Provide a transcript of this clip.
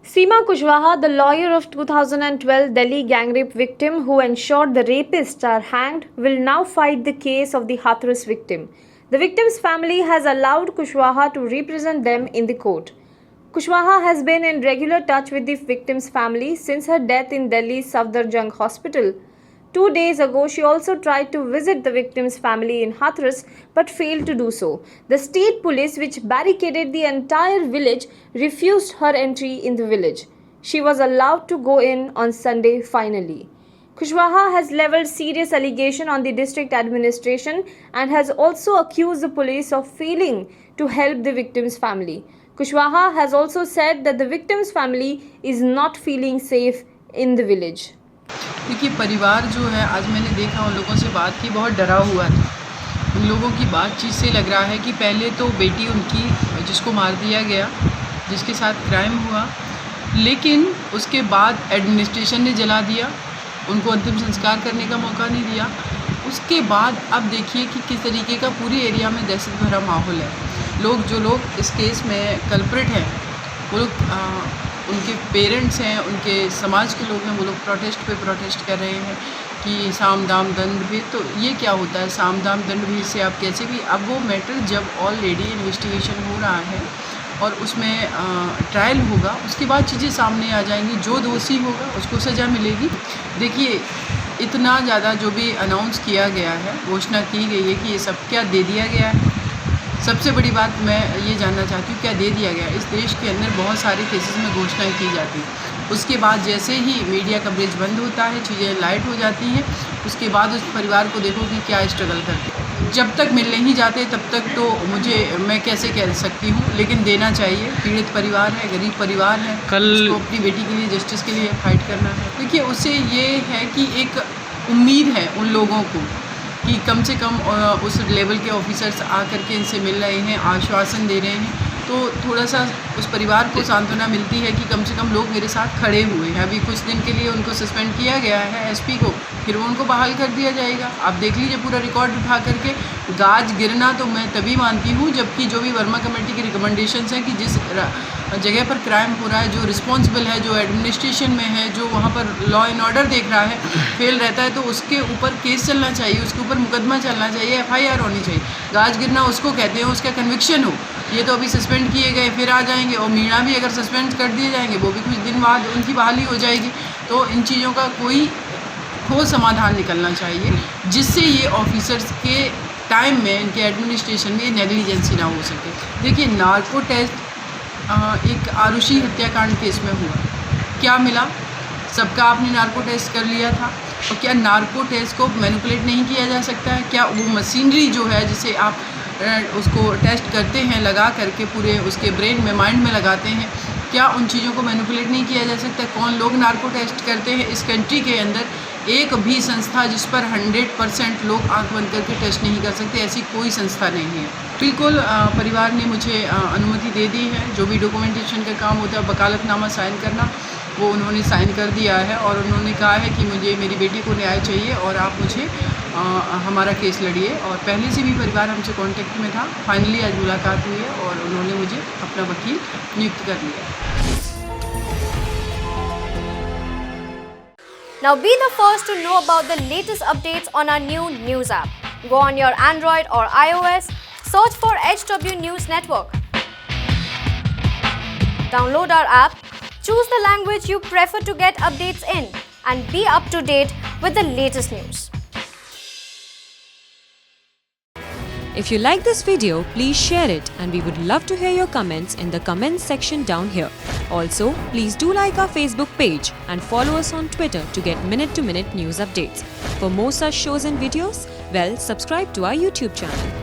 Seema Kushwaha, the lawyer of 2012 Delhi gang rape victim who ensured the rapists are hanged, will now fight the case of the Hathras victim. The victim's family has allowed Kushwaha to represent them in the court. Kushwaha has been in regular touch with the victim's family since her death in Delhi's Safdarjung hospital. 2 days ago, she also tried to visit the victim's family in Hathras but failed to do so. The state police, which barricaded the entire village, refused her entry in the village. She was allowed to go in on Sunday finally. Kushwaha has levelled serious allegation on the district administration and has also accused the police of failing to help the victim's family. Kushwaha has also said that the victim's family is not feeling safe in the village. देखिए, परिवार जो है, आज मैंने देखा उन लोगों से बात की, बहुत डरा हुआ था। उन लोगों की बातचीत से लग रहा है कि पहले तो बेटी उनकी जिसको मार दिया गया, जिसके साथ क्राइम हुआ, लेकिन उसके बाद एडमिनिस्ट्रेशन ने जला दिया, उनको अंतिम संस्कार करने का मौका नहीं दिया। उसके बाद अब देखिए कि किस तरीके का पूरे एरिया में दहशत भरा माहौल है। जो लोग इस केस में कल्प्रिट हैं, वो लोग उनके पेरेंट्स हैं, उनके समाज के लोग हैं, वो लोग प्रोटेस्ट कर रहे हैं कि साम दाम दंड भेद। तो ये क्या होता है साम दाम दंड भेद से? आप कैसे भी, अब वो मैटर जब ऑलरेडी इन्वेस्टिगेशन हो रहा है और उसमें ट्रायल होगा, उसके बाद चीज़ें सामने आ जाएंगी। जो दोषी होगा उसको सज़ा मिलेगी। देखिए, इतना ज़्यादा जो भी अनाउंस किया गया है, घोषणा की गई है कि ये सब क्या दे दिया गया है। सबसे बड़ी बात मैं ये जानना चाहती हूँ, क्या दे दिया गया? इस देश के अंदर बहुत सारे केसेस में घोषणाएं की जाती हैं, उसके बाद जैसे ही मीडिया कवरेज बंद होता है, चीज़ें लाइट हो जाती हैं, उसके बाद उस परिवार को देखो कि क्या स्ट्रगल करते हैं। जब तक मिल नहीं जाते तब तक तो मैं कैसे कह सकती हूँ, लेकिन देना चाहिए। पीड़ित परिवार है, गरीब परिवार है, उसको अपनी बेटी के लिए, जस्टिस के लिए फाइट करना है। देखिए, उससे ये है कि एक उम्मीद है उन लोगों को कि कम से कम उस लेवल के ऑफिसर्स आकर के इनसे मिल रहे हैं, आश्वासन दे रहे हैं, तो थोड़ा सा उस परिवार को सांत्वना मिलती है कि कम से कम लोग मेरे साथ खड़े हुए हैं। अभी कुछ दिन के लिए उनको सस्पेंड किया गया है एसपी को, फिर वो उनको बहाल कर दिया जाएगा। आप देख लीजिए पूरा रिकॉर्ड उठा करके। गाज गिरना तो मैं तभी मानती हूँ जबकि जो भी वर्मा कमेटी की रिकमेंडेशंस हैं कि जिस जगह पर क्राइम हो रहा है, जो रिस्पॉन्सिबल है, जो एडमिनिस्ट्रेशन में है, जो वहाँ पर लॉ एंड ऑर्डर देख रहा है, फेल रहता है, तो उसके ऊपर केस चलना चाहिए, उसके ऊपर मुकदमा चलना चाहिए, FIR होनी चाहिए। गाज गिरना उसको कहते हैं, उसका कन्विक्शन हो। ये तो अभी सस्पेंड किए गए, फिर आ जाएंगे, और मीणा भी अगर सस्पेंड कर दिए जाएंगे, वो भी कुछ दिन बाद उनकी बहाली हो जाएगी। तो इन चीज़ों का कोई ठोस समाधान निकलना चाहिए, जिससे ये ऑफिसर्स के टाइम में, इनके एडमिनिस्ट्रेशन में नेग्लिजेंसी ना हो सके। देखिए, नार्को टेस्ट एक आरुषि हत्याकांड केस में हुआ, क्या मिला? सबका आपने नार्को टेस्ट कर लिया था, और क्या नार्को टेस्ट को मैनिपुलेट नहीं किया जा सकता है? क्या वो मशीनरी जो है जिसे आप उसको टेस्ट करते हैं, लगा करके पूरे उसके ब्रेन में, माइंड में लगाते हैं, क्या उन चीज़ों को मैनिपुलेट नहीं किया जा सकता? कौन लोग नार्को टेस्ट करते हैं? इस कंट्री के अंदर एक भी संस्था जिस पर 100% लोग आंख बंद करके टेस्ट नहीं कर सकते, ऐसी कोई संस्था नहीं है। बिल्कुल, परिवार ने मुझे अनुमति दे दी है। जो भी डॉक्यूमेंटेशन का काम होता है, वकालतनामा साइन करना, वो उन्होंने साइन कर दिया है, और उन्होंने कहा है कि मुझे, मेरी बेटी को न्याय चाहिए और आप मुझे हमारा केस लड़िए। और पहले से भी परिवार हमसे कांटेक्ट में था। फाइनली आज मुलाकात हुई है और उन्होंने मुझे अपना वकील नियुक्त कर लिया। Now be the first to know about the latest updates on our new news app. Go on your Android or iOS, search for HW News Network. Download our app, choose the language you prefer to get updates in, and be up to date with the latest news. If you like this video, please share it, and we would love to hear your comments in the comments section down here. Also, please do like our Facebook page and follow us on Twitter to get minute-to-minute news updates. For more such shows and videos, well, subscribe to our YouTube channel.